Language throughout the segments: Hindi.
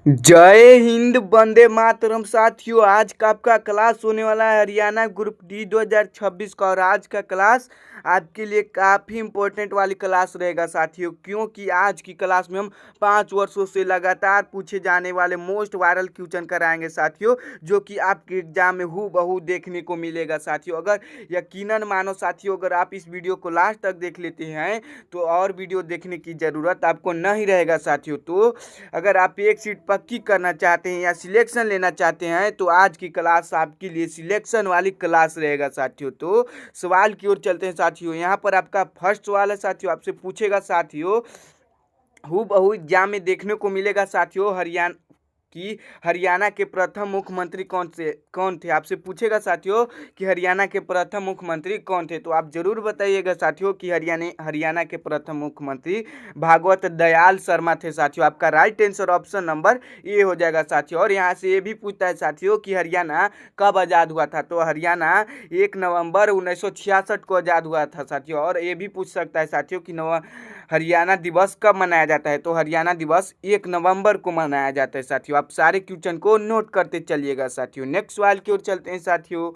जय हिंद, वंदे मातरम। साथियों, आज का आपका क्लास होने वाला है हरियाणा ग्रुप डी 2026 का। और आज का क्लास आपके लिए काफ़ी इंपॉर्टेंट वाली क्लास रहेगा साथियों, क्योंकि आज की क्लास में हम 5 वर्षों से लगातार पूछे जाने वाले मोस्ट वायरल क्वेश्चन कराएंगे साथियों, जो कि आपके एग्जाम में हूबहू देखने को मिलेगा साथियों। अगर यकीनन मानो साथियों, अगर आप इस वीडियो को लास्ट तक देख लेते हैं तो और वीडियो देखने की ज़रूरत आपको नहीं रहेगा साथियों। तो अगर आप एक सीट पक्की करना चाहते हैं या सिलेक्शन लेना चाहते हैं तो आज की क्लास आपके लिए सिलेक्शन वाली क्लास रहेगा साथियों। तो सवाल की ओर चलते हैं साथियों। यहाँ पर आपका फर्स्ट सवाल है साथियों, आपसे पूछेगा साथियों, हूबहू एग्जाम में देखने को मिलेगा साथियों, हरियाणा के प्रथम मुख्यमंत्री कौन थे। आपसे पूछेगा साथियों कि हरियाणा के प्रथम मुख्यमंत्री कौन थे। तो आप जरूर बताइएगा साथियों कि हरियाणा के प्रथम मुख्यमंत्री भागवत दयाल शर्मा थे साथियों। आपका right answer option number A हो जाएगा साथियों। और यहाँ से ये भी पूछता है साथियों कि हरियाणा कब आज़ाद हुआ था। तो हरियाणा 1 नवंबर 1966 को आज़ाद हुआ था साथियों। और ये भी पूछ सकता है साथियों कि हरियाणा दिवस कब मनाया जाता है। तो हरियाणा दिवस 1 नवंबर को मनाया जाता है साथियों। आप सारे क्वेश्चन को नोट करते चलिएगा साथियों। नेक्स्ट सवाल की ओर चलते हैं साथियों।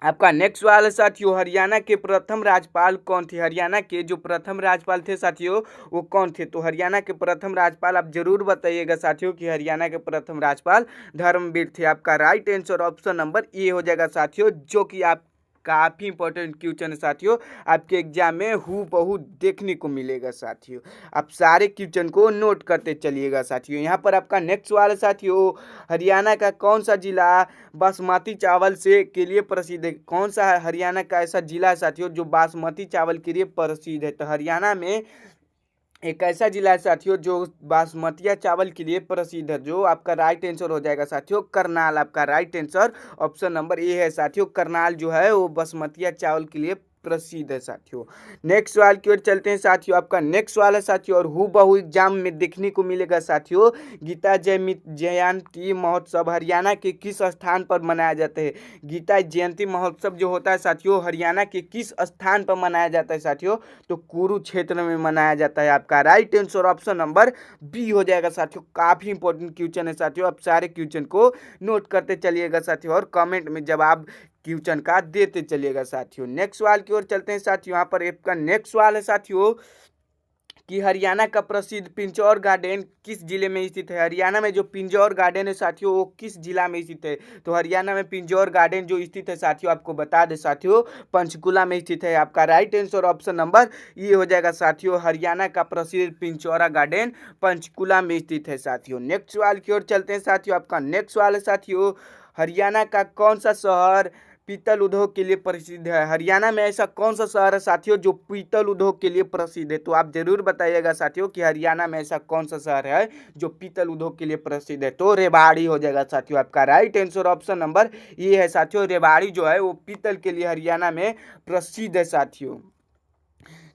आपका नेक्स्ट सवाल है साथियों, हरियाणा के प्रथम राज्यपाल कौन थे। हरियाणा के जो प्रथम राज्यपाल थे साथियों वो कौन थे। तो हरियाणा के प्रथम राज्यपाल आप जरूर बताइएगा साथियों कि हरियाणा के प्रथम राज्यपाल धर्मवीर थे। आपका right answer option number A हो जाएगा साथियों, जो कि आप काफ़ी इंपॉर्टेंट क्वेश्चन है साथियों, आपके एग्जाम में हूबहू देखने को मिलेगा साथियों। आप सारे क्वेश्चन को नोट करते चलिएगा साथियों। यहाँ पर आपका नेक्स्ट सवाल है साथियों, हरियाणा का कौन सा जिला बासमती चावल से के लिए प्रसिद्ध है। कौन सा हरियाणा का ऐसा जिला है साथियों जो बासमती चावल के लिए प्रसिद्ध है। तो हरियाणा में एक ऐसा जिला है साथियों जो बासमती चावल के लिए प्रसिद्ध है, जो आपका राइट आंसर हो जाएगा साथियों करनाल। आपका right answer option number A है साथियों, करनाल जो है वो बासमती चावल के लिए प्रसिद्ध है साथियों। नेक्स्ट सवाल की ओर चलते हैं साथियों। आपका नेक्स्ट सवाल है साथियों, और हूबहू एग्जाम में देखने को मिलेगा साथियों, गीता जयंती महोत्सव हरियाणा के किस स्थान पर मनाया जाता है। गीता जयंती महोत्सव जो होता है साथियों हरियाणा के किस स्थान पर मनाया जाता है साथियों। तो कुरुक्षेत्र में मनाया जाता है। आपका right answer option number B हो जाएगा साथियों। काफ़ी इंपॉर्टेंट क्वेश्चन है साथियों, आप सारे क्वेश्चन को नोट करते चलिएगा साथियों और कमेंट में जवाब क्वेश्चन का देते चलिएगा साथियों। नेक्स्ट सवाल की ओर चलते हैं साथियों। यहाँ पर आपका नेक्स्ट सवाल है साथियों कि हरियाणा का प्रसिद्ध पिंजौर गार्डन किस जिले में स्थित है। हरियाणा में जो पिंजौर गार्डन है साथियों वो किस जिला में स्थित है। तो हरियाणा में पिंजौर गार्डन जो स्थित है साथियों, आपको बता दें साथियों, पंचकुला में स्थित है। आपका राइट आंसर ऑप्शन नंबर ये हो जाएगा साथियों, हरियाणा का प्रसिद्ध पिंजौरा गार्डन पंचकुला में स्थित है साथियों। नेक्स्ट सवाल की ओर चलते हैं साथियों। आपका नेक्स्ट सवाल है साथियों, हरियाणा का कौन सा शहर पीतल उद्योग के लिए प्रसिद्ध है। हरियाणा में ऐसा कौन सा शहर है साथियों जो पीतल उद्योग के लिए प्रसिद्ध है। तो आप जरूर बताइएगा साथियों कि हरियाणा में ऐसा कौन सा शहर है जो पीतल उद्योग के लिए प्रसिद्ध है। तो रेवाड़ी हो जाएगा साथियों। आपका राइट आंसर ऑप्शन नंबर ये है साथियों, रेवाड़ी जो है वो पीतल के लिए हरियाणा में प्रसिद्ध है साथियों।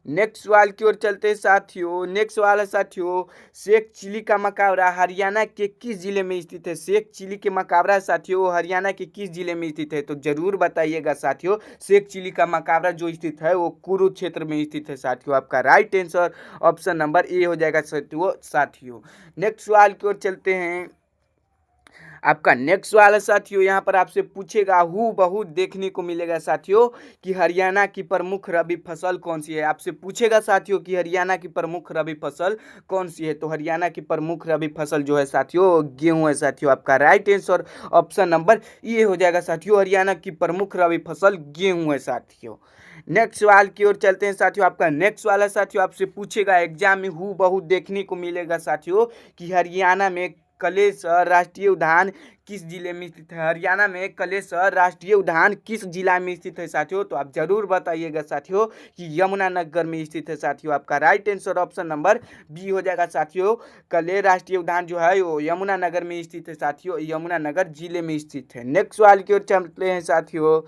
नेक्स्ट सवाल की ओर चलते हैं साथियों। नेक्स्ट सवाल है साथियों, शेख चिली का मकबरा हरियाणा के किस जिले में स्थित है। शेख चिली के मकबरा साथियों हरियाणा के किस जिले में स्थित है। तो जरूर बताइएगा साथियों, शेख चिली का मकबरा जो स्थित है वो कुरुक्षेत्र में स्थित है साथियों। आपका right answer option number A हो जाएगा साथियों। नेक्स्ट सवाल की ओर चलते हैं। आपका नेक्स्ट सवाल है साथियों, यहाँ पर आपसे पूछेगा हूबहू देखने को मिलेगा साथियों कि हरियाणा की प्रमुख रबी फसल कौन सी है। आपसे पूछेगा साथियों कि हरियाणा की प्रमुख रबी फसल कौन सी है। तो हरियाणा की प्रमुख रबी फसल जो है साथियों गेहूं है साथियों। आपका राइट आंसर ऑप्शन नंबर ये हो जाएगा साथियों, हरियाणा की प्रमुख रबी फसल गेहूं है साथियों। नेक्स्ट सवाल की ओर चलते हैं साथियों। आपका नेक्स्ट सवाल है साथियों, आपसे पूछेगा एग्जाम में हूबहू देखने को मिलेगा साथियों कि हरियाणा में कलेसर राष्ट्रीय उद्यान किस जिले में स्थित है। हरियाणा में कलेसर राष्ट्रीय उद्यान किस जिला में स्थित है साथियों। तो आप जरूर बताइएगा साथियों कि यमुनानगर में स्थित है साथियों। आपका right answer option number B हो जाएगा साथियों, कले राष्ट्रीय उद्यान जो है वो यमुनानगर में स्थित है साथियों, यमुनानगर जिले में स्थित है। नेक्स्ट सवाल की ओर चलते हैं साथियों।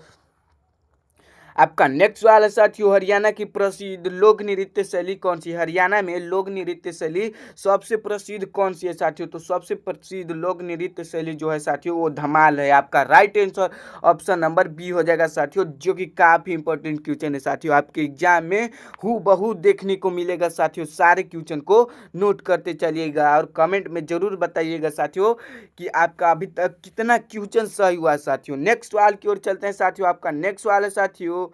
आपका नेक्स्ट सवाल है साथियों, हरियाणा की प्रसिद्ध लोक नृत्य शैली कौन सी है? हरियाणा में लोक नृत्य शैली सबसे प्रसिद्ध कौन सी है साथियों? तो सबसे प्रसिद्ध लोक नृत्य शैली जो है साथियों वो धमाल है। आपका right answer option number B हो जाएगा साथियों, जो कि काफी इंपॉर्टेंट क्वेश्चन है साथियों। आपके एग्जाम में हूबहू देखने को मिलेगा साथियों। सारे क्वेश्चन को नोट करते चलिएगा और कमेंट में जरूर बताइएगा साथियों कि आपका अभी तक कितना क्वेश्चन सही हुआ साथियों। नेक्स्ट सवाल की ओर चलते हैं साथियों। आपका नेक्स्ट सवाल है साथियों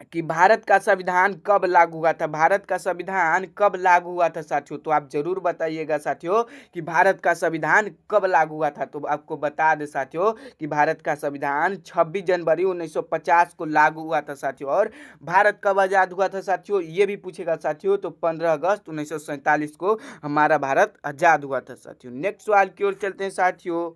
कि भारत का संविधान कब लागू हुआ था? भारत का संविधान कब लागू हुआ था साथियों? तो आप जरूर बताइएगा साथियों कि भारत का संविधान कब लागू हुआ था। तो आपको बता दें साथियों कि भारत का संविधान 26 जनवरी 1950 को लागू हुआ था साथियों। और भारत कब आज़ाद हुआ था साथियों, ये भी पूछेगा साथियों। तो 15 अगस्त 1947 को हमारा भारत आज़ाद हुआ था साथियों। नेक्स्ट सवाल की ओर चलते हैं साथियों।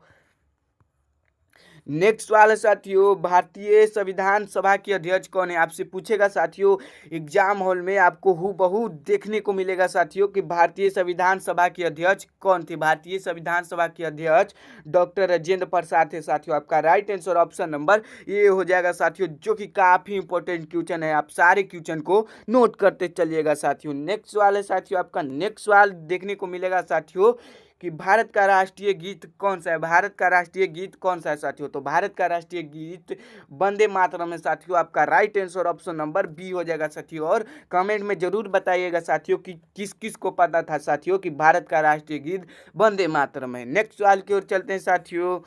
नेक्स्ट सवाल है साथियों, भारतीय संविधान सभा के अध्यक्ष कौन है? आपसे पूछेगा साथियों, एग्जाम हॉल में आपको हूबहू देखने को मिलेगा साथियों कि भारतीय संविधान सभा के अध्यक्ष कौन थे? भारतीय संविधान सभा के अध्यक्ष डॉक्टर राजेंद्र प्रसाद थे साथियों। आपका right answer option number A हो जाएगा साथियों, जो कि काफी इंपॉर्टेंट क्वेश्चन है। आप सारे क्वेश्चन को नोट करते चलिएगा साथियों। नेक्स्ट सवाल है साथियों, आपका नेक्स्ट सवाल देखने को मिलेगा साथियों कि भारत का राष्ट्रीय गीत कौन सा है? भारत का राष्ट्रीय गीत कौन सा है साथियों? तो भारत का राष्ट्रीय गीत वंदे मातरम है साथियों। आपका right answer option number B हो जाएगा साथियों। और कमेंट में जरूर बताइएगा साथियों कि किस किस को पता था साथियों कि भारत का राष्ट्रीय गीत वंदे मातरम है। नेक्स्ट सवाल की ओर चलते हैं साथियों।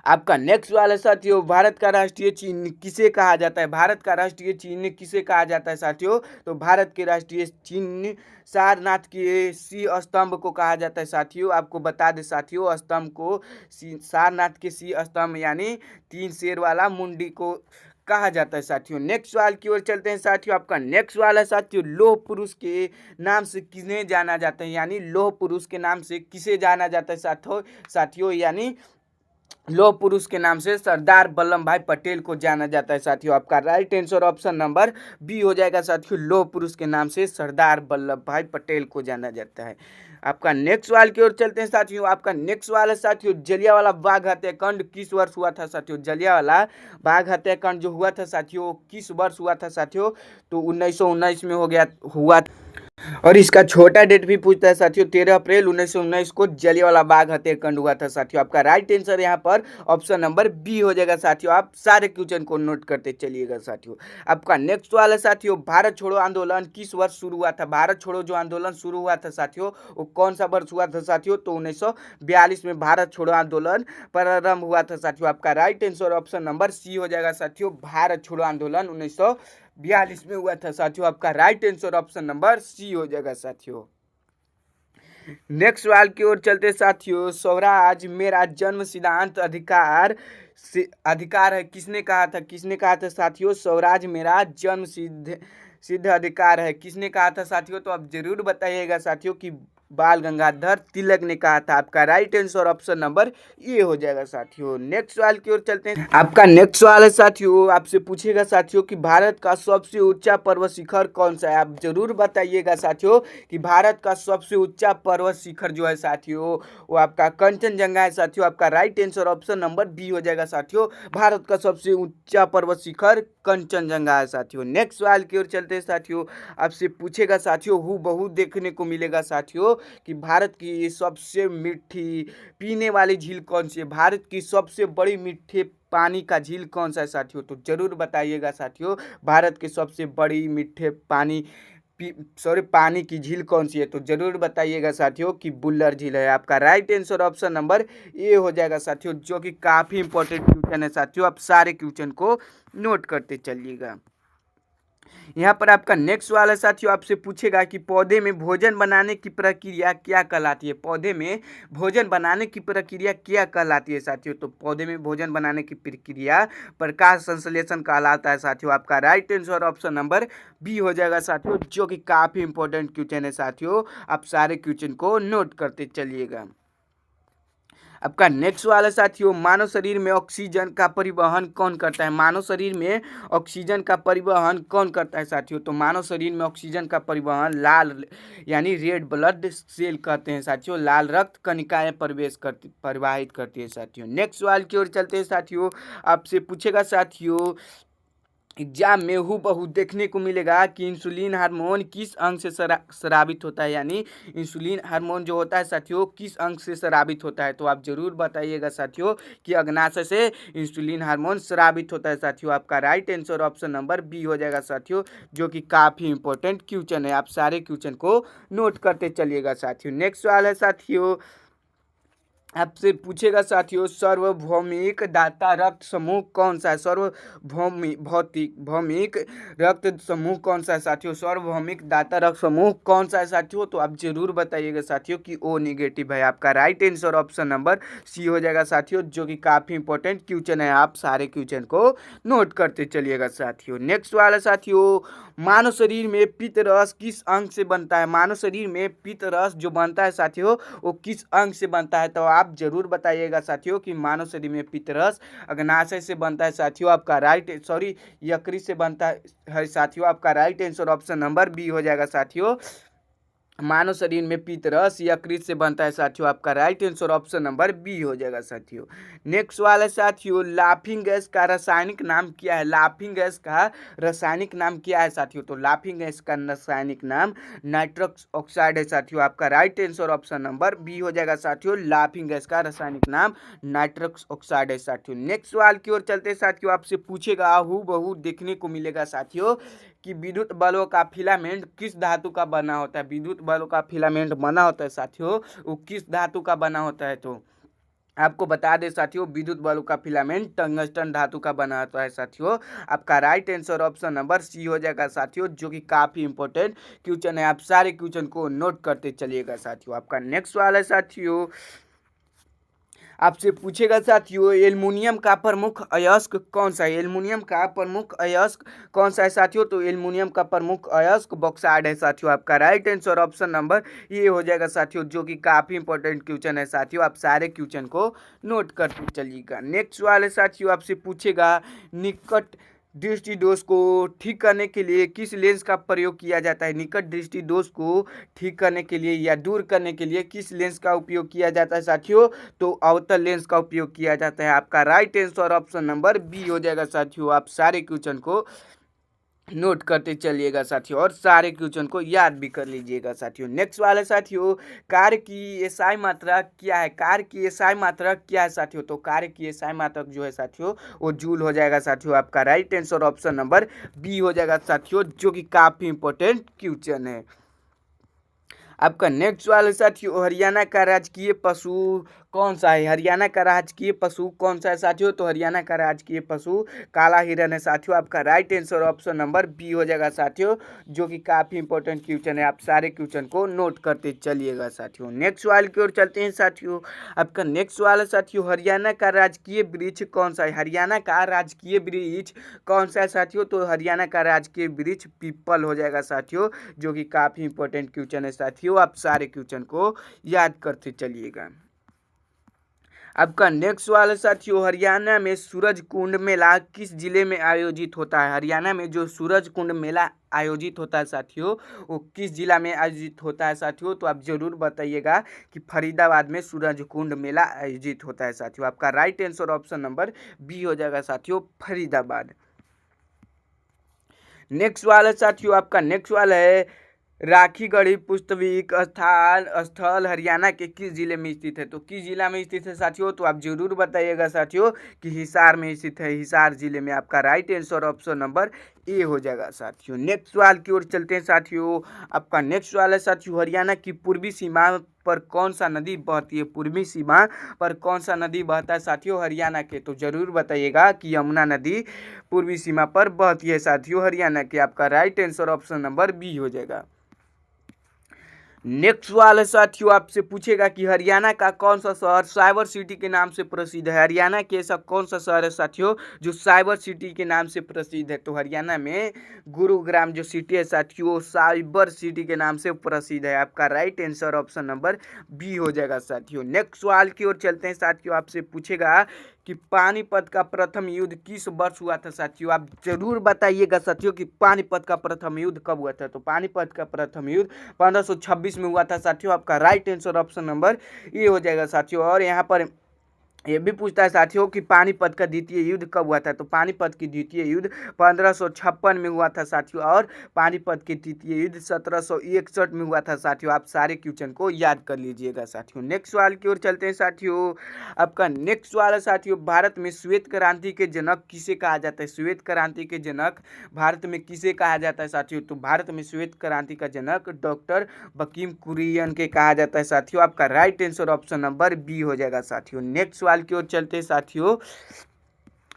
आपका नेक्स्ट सवाल है साथियों, भारत का राष्ट्रीय चिन्ह किसे कहा जाता है? भारत का राष्ट्रीय चिन्ह किसे कहा जाता है साथियों? तो भारत के राष्ट्रीय चिन्ह सारनाथ के सिंह स्तंभ को कहा जाता है साथियों। आपको बता दें साथियों, स्तंभ को सारनाथ के सिंह स्तंभ यानी 3 शेर वाला मुंडी को कहा जाता है साथियों। नेक्स्ट सवाल की ओर चलते हैं साथियों। आपका नेक्स्ट सवाल है साथियों, लौह पुरुष के नाम से किन्हें जाना जाता है? यानी लौह पुरुष के नाम से किसे जाना जाता है साथियों यानी लौह पुरुष के नाम से सरदार वल्लभ भाई पटेल को जाना जाता है साथियों। आपका right answer option number B हो जाएगा साथियों, लौह पुरुष के नाम से सरदार वल्लभ भाई पटेल को जाना जाता है। आपका नेक्स्ट सवाल की ओर चलते हैं साथियों। आपका नेक्स्ट सवाल है साथियों, जलियांवाला बाग हत्याकांड किस वर्ष हुआ था साथियों? जलियांवाला बाग हत्याकांड जो हुआ था साथियों किस वर्ष हुआ था साथियों? तो 1919 में हुआ। और इसका छोटा डेट भी पूछता है साथियों, 13 अप्रैल 1919 को जलियांवाला बाग हत्याकांड हुआ था साथियों। आपका राइट आंसर यहाँ पर ऑप्शन नंबर बी हो जाएगा साथियों। आप सारे क्वेश्चन को नोट करते चलिएगा साथियों। आपका नेक्स्ट सवाल है साथियों, भारत छोड़ो आंदोलन किस वर्ष शुरू हुआ था? भारत छोड़ो जो आंदोलन शुरू हुआ था साथियों वो कौन सा वर्ष हुआ था साथियों? तो 1942 में भारत छोड़ो आंदोलन प्रारंभ हुआ था साथियों। आपका right answer option number C हो जाएगा साथियों, भारत छोड़ो आंदोलन 1942 में हुआ था साथियों। आपका right answer option number C हो जाएगा साथियों। नेक्स्ट सवाल की ओर चलते साथियों, स्वराज मेरा जन्म सिद्धांत अधिकार है किसने कहा था? किसने कहा था साथियों? स्वराज मेरा जन्म सिद्ध अधिकार है किसने कहा था साथियों? तो आप जरूर बताइएगा साथियों कि बाल गंगाधर तिलक ने कहा था। आपका right answer option number A हो जाएगा साथियों। नेक्स्ट सवाल की ओर चलते हैं। आपका नेक्स्ट सवाल है साथियों, आपसे पूछेगा साथियों कि भारत का सबसे ऊंचा पर्वत शिखर कौन सा है? आप जरूर बताइएगा साथियों कि भारत का सबसे ऊंचा पर्वत शिखर जो है साथियों वो आपका कंचनजंगा है साथियों। आपका right answer option number B हो जाएगा साथियों, भारत का सबसे ऊंचा पर्वत शिखर कंचनजंगा है साथियों। नेक्स्ट सवाल की ओर चलते हैं साथियों। आपसे पूछेगा साथियों, हूबहू देखने को मिलेगा साथियों कि भारत की सबसे मीठी पीने वाली झील कौन सी है? भारत की सबसे बड़ी मीठे पानी का झील कौन सा है साथियों? तो जरूर बताइएगा साथियों, भारत की सबसे बड़ी मीठे पानी की झील कौन सी है? तो जरूर बताइएगा साथियों कि बुल्लर झील है। आपका right answer option number A हो जाएगा साथियों, जो कि काफी इंपॉर्टेंट क्वेश्चन है साथियों। आप सारे क्वेश्चन को नोट करते चलिएगा। यहाँ पर आपका नेक्स्ट सवाल है साथियों, आपसे पूछेगा कि पौधे में भोजन बनाने की प्रक्रिया क्या कहलाती है? पौधे में भोजन बनाने की प्रक्रिया क्या कहलाती है साथियों? तो पौधे में भोजन बनाने की प्रक्रिया प्रकाश संश्लेषण कहलाता है साथियों। आपका right answer option number B हो जाएगा साथियों, जो कि काफी इंपॉर्टेंट क्वेश्चन है साथियों। आप सारे क्वेश्चन को नोट करते चलिएगा। आपका नेक्स्ट सवाल है साथियों, मानव शरीर में ऑक्सीजन का परिवहन कौन करता है? मानव शरीर में ऑक्सीजन का परिवहन कौन करता है साथियों? तो मानव शरीर में ऑक्सीजन का परिवहन लाल यानी रेड ब्लड सेल कहते हैं साथियों, लाल रक्त कणिकाएं परिवाहित करती है साथियों। नेक्स्ट सवाल की ओर चलते हैं साथियों। आपसे पूछेगा साथियों एग्जाम में हूबहू देखने को मिलेगा कि इंसुलिन हार्मोन किस अंग से स्रावित होता है, यानी इंसुलिन हार्मोन जो होता है साथियों किस अंग से स्रावित होता है। तो आप जरूर बताइएगा साथियों कि अग्नाशय से इंसुलिन हार्मोन स्रावित होता है साथियों। आपका right answer option number B हो जाएगा साथियों, जो कि काफ़ी इंपॉर्टेंट क्वेश्चन है। आप सारे क्वेश्चन को नोट करते चलिएगा साथियों। नेक्स्ट सवाल है साथियों, आपसे पूछेगा साथियों, सार्वभौमिक दाता रक्त समूह कौन सा है। भौमिक रक्त समूह कौन सा है साथियों। सार्वभौमिक दाता रक्त समूह कौन सा है साथियों। तो आप जरूर बताइएगा साथियों कि ओ निगेटिव है। आपका right answer option number C हो जाएगा साथियों, जो कि काफ़ी इंपॉर्टेंट क्वेश्चन है। आप सारे क्वेश्चन को नोट करते चलिएगा साथियों। नेक्स्ट वाला साथियों, मानव शरीर में पित्त रस किस अंग से बनता है। मानव शरीर में पित्त रस जो बनता है साथियों वो किस अंग से बनता है। तो आप जरूर बताइएगा साथियों कि मानव शरीर में पित्त रस अग्नाशय से बनता है साथियों। आपका यकृत से बनता है साथियों। आपका right answer option number B हो जाएगा साथियों। मानव शरीर में पित्त रस यकृत से बनता है साथियों। आपका right answer option number B हो जाएगा साथियों। नेक्स्ट सवाल है साथियों, लाफिंग गैस का रासायनिक नाम क्या है। लाफिंग गैस का रासायनिक नाम क्या है साथियों। तो लाफिंग गैस का रासायनिक नाम नाइट्रस ऑक्साइड है साथियों। आपका right answer option number B हो जाएगा साथियों। लाफिंग गैस का रासायनिक नाम नाइट्रस ऑक्साइड है साथियों। नेक्स्ट सवाल की ओर चलते साथियों, आपसे पूछेगा हूबहू देखने को मिलेगा साथियों कि विद्युत बल्ब का फिलामेंट किस धातु का बना होता है। विद्युत बल्ब का फिलामेंट बना होता है साथियों, वो किस धातु का बना होता है। तो आपको बता दें साथियों, विद्युत बल्ब का फिलामेंट टंगस्टन धातु का बना होता है साथियों। आपका right answer option number C हो जाएगा साथियों, जो कि काफ़ी इंपॉर्टेंट क्वेश्चन है। आप सारे क्वेश्चन को नोट करते चलिएगा साथियों। आपका नेक्स्ट सवाल है साथियों, आपसे पूछेगा साथियों, एल्युमिनियम का प्रमुख अयस्क कौन सा है। एल्युमिनियम का प्रमुख अयस्क कौन सा है साथियों। तो एल्युमिनियम का प्रमुख अयस्क बॉक्साइड है साथियों। आपका राइट आंसर ऑप्शन नंबर ये हो जाएगा साथियों, जो कि काफ़ी इंपॉर्टेंट क्वेश्चन है साथियों। आप सारे क्वेश्चन को नोट करते चलिएगा। नेक्स्ट सवाल है साथियों, आपसे पूछेगा निकट दृष्टि दोष को ठीक करने के लिए किस लेंस का प्रयोग किया जाता है। निकट दृष्टि दोष को ठीक करने के लिए या दूर करने के लिए किस लेंस का उपयोग किया जाता है साथियों। तो अवतल लेंस का उपयोग किया जाता है। आपका right answer option number B हो जाएगा साथियों। आप सारे क्वेश्चन को नोट करते चलिएगा साथियों, और सारे क्वेश्चन को याद भी कर लीजिएगा साथियों। नेक्स्ट वाला साथियों, कार्य की एसआई मात्रा क्या है। कार्य की एसआई मात्रा क्या है साथियों। तो कार्य की एसआई मात्रा जो है साथियों वो जूल हो जाएगा साथियों। आपका right answer option number B हो जाएगा साथियों, जो कि काफ़ी इंपॉर्टेंट क्वेश्चन है। आपका नेक्स्ट वाला साथियों, हरियाणा का राजकीय पशु कौन सा है। हरियाणा का राजकीय पशु कौन सा है साथियों। तो हरियाणा का राजकीय पशु काला हिरन है साथियों। आपका right answer option number B हो जाएगा साथियों, जो कि काफ़ी इंपॉर्टेंट क्वेश्चन है। आप सारे क्वेश्चन को नोट करते चलिएगा साथियों। नेक्स्ट सवाल की ओर चलते हैं साथियों। आपका नेक्स्ट सवाल है साथियों, हरियाणा का राजकीय वृक्ष कौन सा है। हरियाणा का राजकीय वृक्ष कौन सा है साथियों। तो हरियाणा का राजकीय वृक्ष पीपल हो जाएगा साथियों, जो कि काफ़ी इंपॉर्टेंट क्वेश्चन है साथियों। आप सारे क्वेश्चन को याद करते चलिएगा। आपका नेक्स्ट सवाल है साथियों, हरियाणा में सूरज कुंड मेला किस जिले में आयोजित होता है। हरियाणा में जो सूरज कुंड मेला आयोजित होता है साथियों वो किस जिला में आयोजित होता है साथियों। तो आप जरूर बताइएगा कि फरीदाबाद में सूरज कुंड मेला आयोजित होता है साथियों। आपका right answer option number B हो जाएगा साथियों, फरीदाबाद। नेक्स्ट सवाल है साथियों, आपका नेक्स्ट सवाल है, राखीगढ़ी पुस्तविक स्थल हरियाणा के किस जिले में स्थित है। तो किस जिला में स्थित है साथियों। तो आप जरूर बताइएगा साथियों कि हिसार में स्थित है, हिसार जिले में। आपका right answer option number A हो जाएगा साथियों। नेक्स्ट सवाल की ओर चलते हैं साथियों। आपका नेक्स्ट सवाल है साथियों, हरियाणा की पूर्वी सीमा पर कौन सा नदी बहती है। पूर्वी सीमा पर कौन सा नदी बहता है साथियों हरियाणा के। तो जरूर बताइएगा कि यमुना नदी पूर्वी सीमा पर बहती है साथियों हरियाणा के। आपका right answer option number B हो जाएगा। नेक्स्ट वाला साथियों, आपसे पूछेगा कि हरियाणा का कौन सा शहर साइबर सिटी के नाम से प्रसिद्ध है। हरियाणा के ऐसा कौन सा शहर है साथियों जो साइबर सिटी के नाम से प्रसिद्ध है। तो हरियाणा में गुरुग्राम जो सिटी है साथियों साइबर सिटी के नाम से प्रसिद्ध है। आपका right answer option number B हो जाएगा साथियों। नेक्स्ट सवाल की ओर चलते हैं साथियों। आपसे पूछेगा कि पानीपत का प्रथम युद्ध किस वर्ष हुआ था साथियों। आप जरूर बताइएगा साथियों कि पानीपत का प्रथम युद्ध कब हुआ था। तो पानीपत का प्रथम युद्ध 1526 में हुआ था साथियों। आपका राइट आंसर ऑप्शन नंबर ये हो जाएगा साथियों। और यहाँ पर ये भी पूछता है साथियों कि पानीपत का द्वितीय युद्ध कब हुआ था। तो पानीपत की द्वितीय युद्ध 1556 में हुआ था साथियों, और पानीपत की तृतीय युद्ध 1761 में हुआ था साथियों। आप सारे क्वेश्चन को याद कर लीजिएगा साथियों। नेक्स्ट सवाल की ओर चलते हैं साथियों। आपका नेक्स्ट सवाल है साथियों, भारत में श्वेत क्रांति के जनक किसे कहा जाता है। श्वेत क्रांति के जनक भारत में किसे कहा जाता है साथियों। तो भारत में श्वेत क्रांति का जनक डॉक्टर बकीम कुरियन के कहा जाता है साथियों। आपका right answer option number B हो जाएगा साथियों। नेक्स्ट सवाल की ओर चलते हैं साथियों।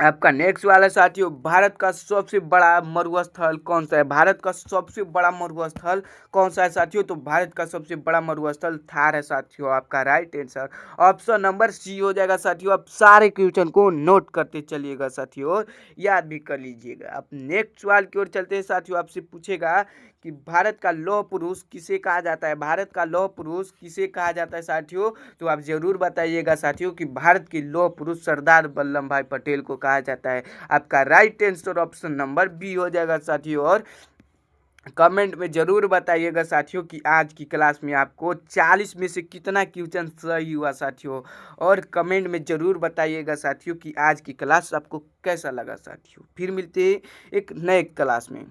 आपका नेक्स्ट वाला साथियों, भारत का सबसे बड़ा मरुस्थल कौन सा है। भारत का सबसे बड़ा मरुस्थल कौन सा है साथियों। तो भारत का सबसे बड़ा मरुस्थल थार है साथियों। आपका right answer option number C हो जाएगा साथियों। आप सारे क्वेश्चन को नोट करते चलिएगा साथियों, और याद भी कर लीजिएगा। अब नेक्स्ट सवाल की ओर चलते हैं साथियों। आपसे पूछेगा कि भारत का लौह पुरुष किसे कहा जाता है। भारत का लौह पुरुष किसे कहा जाता है साथियों। तो आप जरूर बताइएगा साथियों कि भारत के लौह पुरुष सरदार वल्लभ भाई पटेल को कहा जाता है। आपका right answer option number B हो जाएगा साथियों। और कमेंट में जरूर बताइएगा साथियों कि आज की क्लास में आपको 40 में से कितना क्वेश्चन सही हुआ साथियों। और कमेंट में जरूर बताइएगा साथियों कि आज की क्लास आपको कैसा लगा साथियों। फिर मिलते हैं एक नए क्लास में।